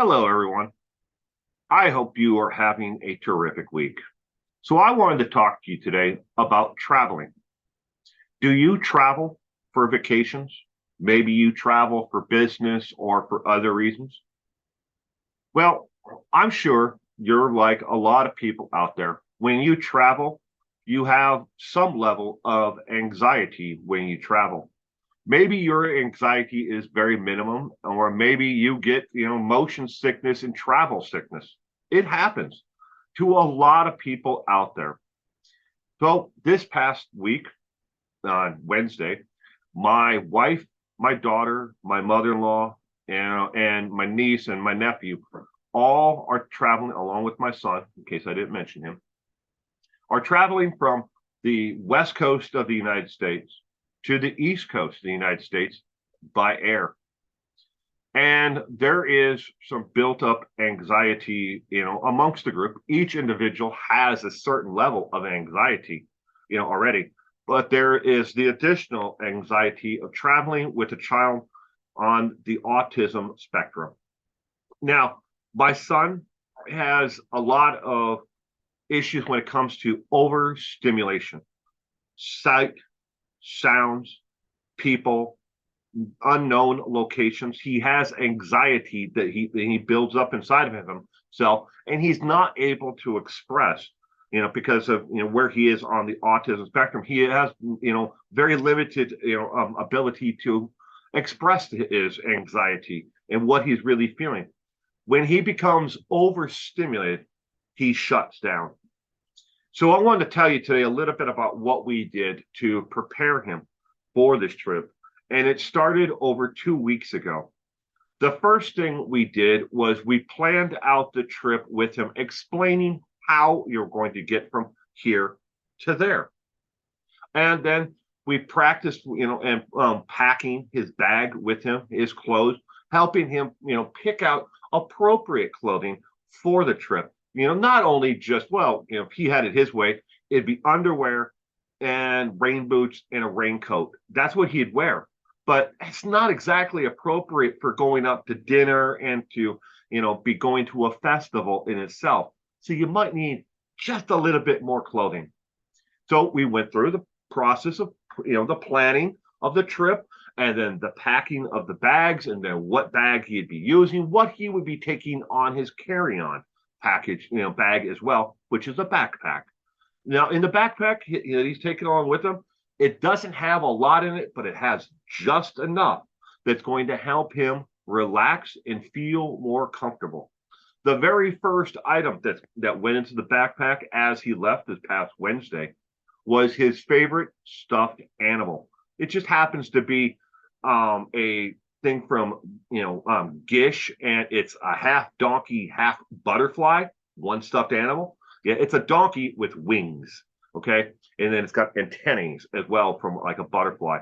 Hello, everyone. I hope you are having a terrific week. So, I wanted to talk to you today about traveling. Do you travel for vacations? Maybe you travel for business or for other reasons. Well, I'm sure you're like a lot of people out there. When you travel, you have some level of anxiety when you travel. Maybe your anxiety is very minimum, or maybe you get, motion sickness and travel sickness. It happens to a lot of people out there. So this past week on Wednesday, my wife, my daughter, my mother-in-law, and my niece and my nephew all are traveling along with my son, in case I didn't mention him, are traveling from the west coast of the United States to the east coast of the United States by air. And there is some built up anxiety, amongst the group. Each individual has a certain level of anxiety, already. But there is the additional anxiety of traveling with a child on the autism spectrum. Now, my son has a lot of issues when it comes to overstimulation, sight, sounds, people, unknown locations. He has anxiety that he builds up inside of himself, and he's not able to express, because of where he is on the autism spectrum. He has very limited ability to express his anxiety and what he's really feeling. When he becomes overstimulated, he shuts down. So I wanted to tell you today a little bit about what we did to prepare him for this trip. And it started over 2 weeks ago. The first thing we did was we planned out the trip with him, explaining how you're going to get from here to there. And then we practiced, and packing his bag with him, his clothes, helping him, pick out appropriate clothing for the trip. Not only just, well, if he had it his way, it'd be underwear and rain boots and a raincoat. That's what he'd wear. But it's not exactly appropriate for going up to dinner and to, be going to a festival in itself. So you might need just a little bit more clothing. So we went through the process of, the planning of the trip, and then the packing of the bags, and then what bag he'd be using, what he would be taking on his carry-on package, bag as well, which is a backpack. Now, in the backpack he's taking along with him, it doesn't have a lot in it, but it has just enough that's going to help him relax and feel more comfortable. The very first item that went into the backpack as he left this past Wednesday was his favorite stuffed animal. It just happens to be a thing from Gish, and it's a half donkey, half butterfly, one stuffed animal. Yeah, it's a donkey with wings. Okay, and then it's got antennae as well from like a butterfly.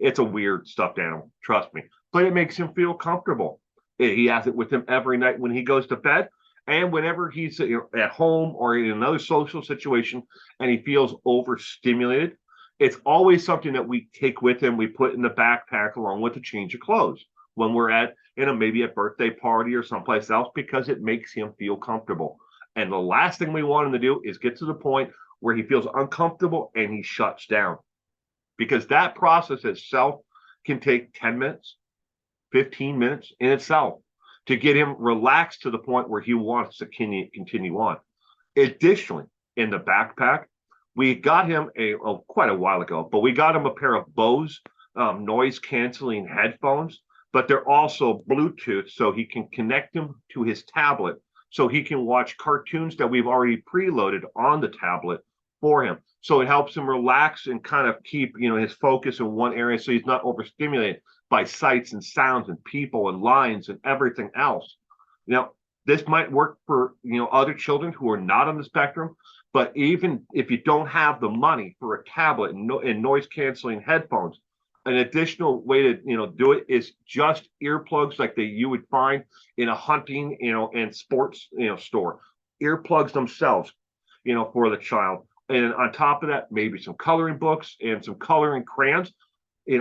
It's a weird stuffed animal, trust me, but it makes him feel comfortable. He has it with him every night when he goes to bed, and whenever he's at home or in another social situation and he feels overstimulated, it's always something that we take with him. We put in the backpack along with a change of clothes when we're at, maybe a birthday party or someplace else, because it makes him feel comfortable. And the last thing we want him to do is get to the point where he feels uncomfortable and he shuts down, because that process itself can take 10 minutes, 15 minutes in itself to get him relaxed to the point where he wants to continue on. Additionally, in the backpack, we got him quite a while ago, but we got him a pair of Bose noise canceling headphones, but they're also Bluetooth, so he can connect them to his tablet, so he can watch cartoons that we've already preloaded on the tablet for him. So it helps him relax and kind of keep, his focus in one area, so he's not overstimulated by sights and sounds and people and lines and everything else. This might work for, other children who are not on the spectrum, but even if you don't have the money for a tablet and noise canceling headphones, an additional way to, do it is just earplugs like you would find in a hunting, and sports, store. Earplugs themselves, for the child. And on top of that, maybe some coloring books and some coloring crayons,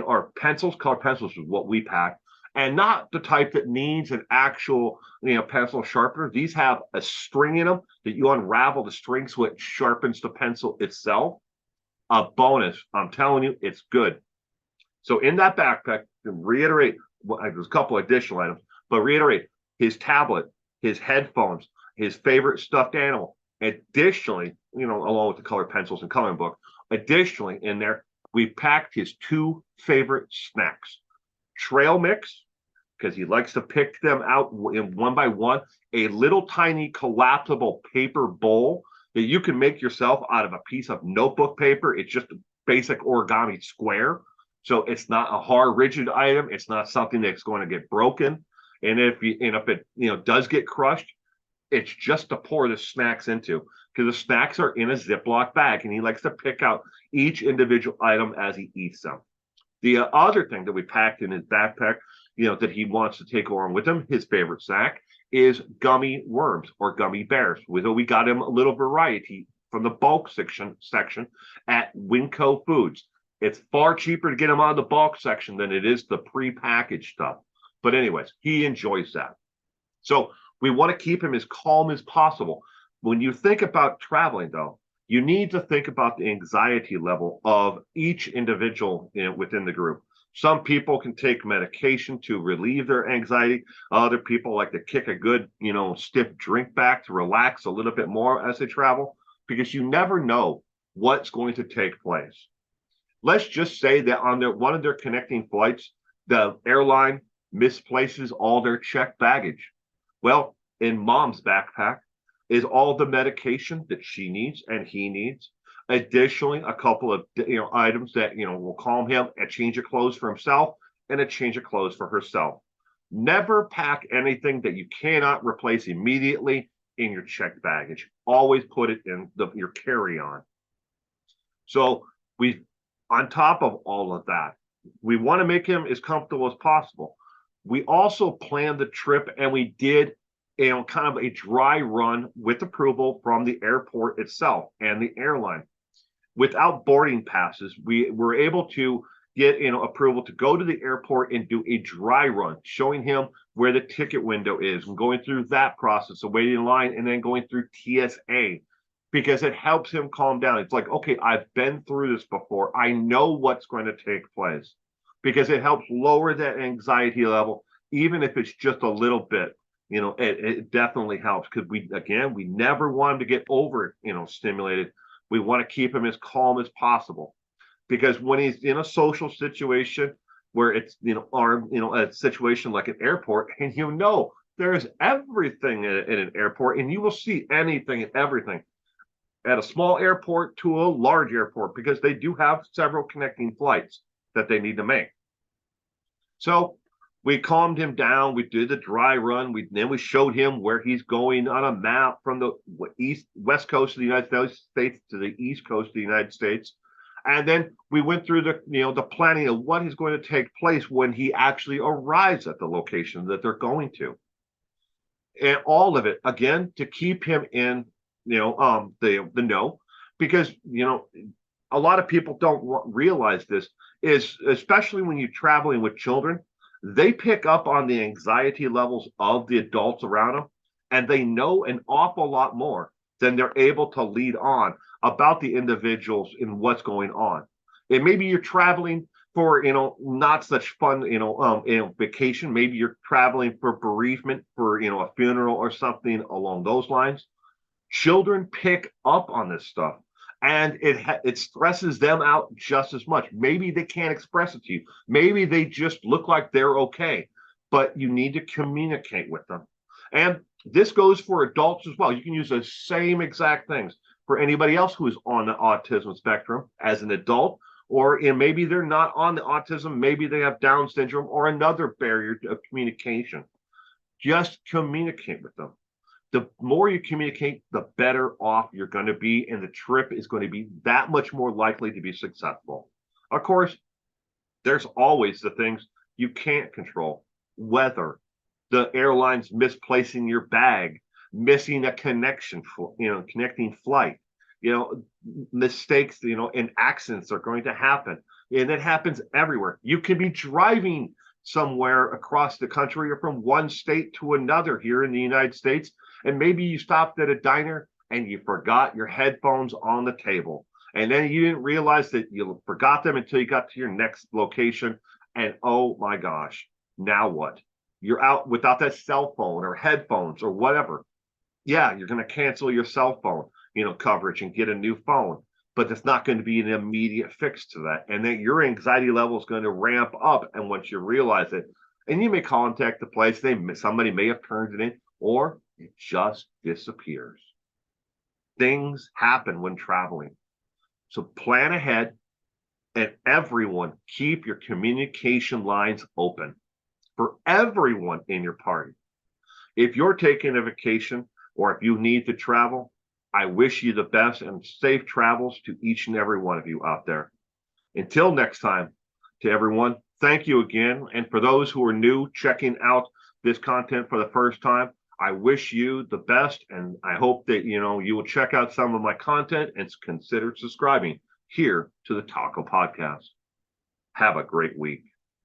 or pencils. Colored pencils is what we pack. and not the type that needs an actual, pencil sharpener. These have a string in them that you unravel the string so it sharpens the pencil itself. A bonus. I'm telling you, it's good. So in that backpack, to reiterate, well, there's a couple additional items, but reiterate his tablet, his headphones, his favorite stuffed animal. Additionally, along with the colored pencils and coloring book, additionally in there, we packed his two favorite snacks: trail mix, because he likes to pick them out in one by one, a little tiny collapsible paper bowl that you can make yourself out of a piece of notebook paper. It's just a basic origami square. So it's not a hard, rigid item. It's not something that's going to get broken. And if it does get crushed, it's just to pour the snacks into, because the snacks are in a Ziploc bag, and he likes to pick out each individual item as he eats them. The other thing that we packed in his backpack, that he wants to take along with him, his favorite snack, is gummy worms or gummy bears. We got him a little variety from the bulk section at Winco Foods. It's far cheaper to get him out of the bulk section than it is the pre-packaged stuff. But anyways, he enjoys that. So we want to keep him as calm as possible. When you think about traveling, though, you need to think about the anxiety level of each individual within the group. Some people can take medication to relieve their anxiety. Other people like to kick a good, stiff drink back to relax a little bit more as they travel, because you never know what's going to take place. Let's just say that on one of their connecting flights, the airline misplaces all their checked baggage. Well, in mom's backpack is all the medication that she needs and he needs. Additionally, a couple of items that will calm him, a change of clothes for himself and a change of clothes for herself. Never pack anything that you cannot replace immediately in your checked baggage. Always put it in your carry-on. So on top of all of that, we want to make him as comfortable as possible. We also planned the trip, and we did kind of a dry run with approval from the airport itself and the airline. Without boarding passes, we were able to get approval to go to the airport and do a dry run, showing him where the ticket window is and going through that process of waiting in line and then going through TSA, because it helps him calm down. It's like, okay, I've been through this before. I know what's going to take place, because it helps lower that anxiety level, even if it's just a little bit. It definitely helps, because we never want him to get over stimulated. We want to keep him as calm as possible, because when he's in a social situation where it's a situation like an airport, and there's everything in an airport, and you will see anything and everything at a small airport to a large airport, because they do have several connecting flights that they need to make. So we calmed him down. We did the dry run. Then we showed him where he's going on a map from the west coast of the United States to the east coast of the United States. And then we went through the planning of what is going to take place when he actually arrives at the location that they're going to. And all of it, again, to keep him in the know, because a lot of people don't realize this, is especially when you're traveling with children, they pick up on the anxiety levels of the adults around them, and they know an awful lot more than they're able to lead on about the individuals and what's going on. And maybe you're traveling for not such fun vacation. Maybe you're traveling for bereavement, for a funeral or something along those lines. Children pick up on this stuff, and it stresses them out just as much. Maybe they can't express it to you. Maybe they just look like they're okay, but you need to communicate with them. And this goes for adults as well. You can use the same exact things for anybody else who is on the autism spectrum as an adult, or maybe they're not on the autism. Maybe they have Down syndrome or another barrier of communication. Just communicate with them. The more you communicate, the better off you're going to be, and the trip is going to be that much more likely to be successful. Of course, there's always the things you can't control: weather, the airlines misplacing your bag, missing a connecting flight, mistakes, and accidents are going to happen. And it happens everywhere. You can be driving somewhere across the country or from one state to another here in the United States, and maybe you stopped at a diner and you forgot your headphones on the table. And then you didn't realize that you forgot them until you got to your next location. And oh my gosh, now what? You're out without that cell phone or headphones or whatever. Yeah, you're going to cancel your cell phone, coverage and get a new phone. But it's not going to be an immediate fix to that. And then your anxiety level is going to ramp up. And once you realize it, and you may contact the place, somebody may have turned it in, or it just disappears. Things happen when traveling. So plan ahead, and everyone keep your communication lines open for everyone in your party. If you're taking a vacation or if you need to travel, I wish you the best and safe travels to each and every one of you out there. Until next time, to everyone, thank you again. And for those who are new, checking out this content for the first time, I wish you the best. And I hope that, you will check out some of my content and consider subscribing here to the Taco Podcast. Have a great week.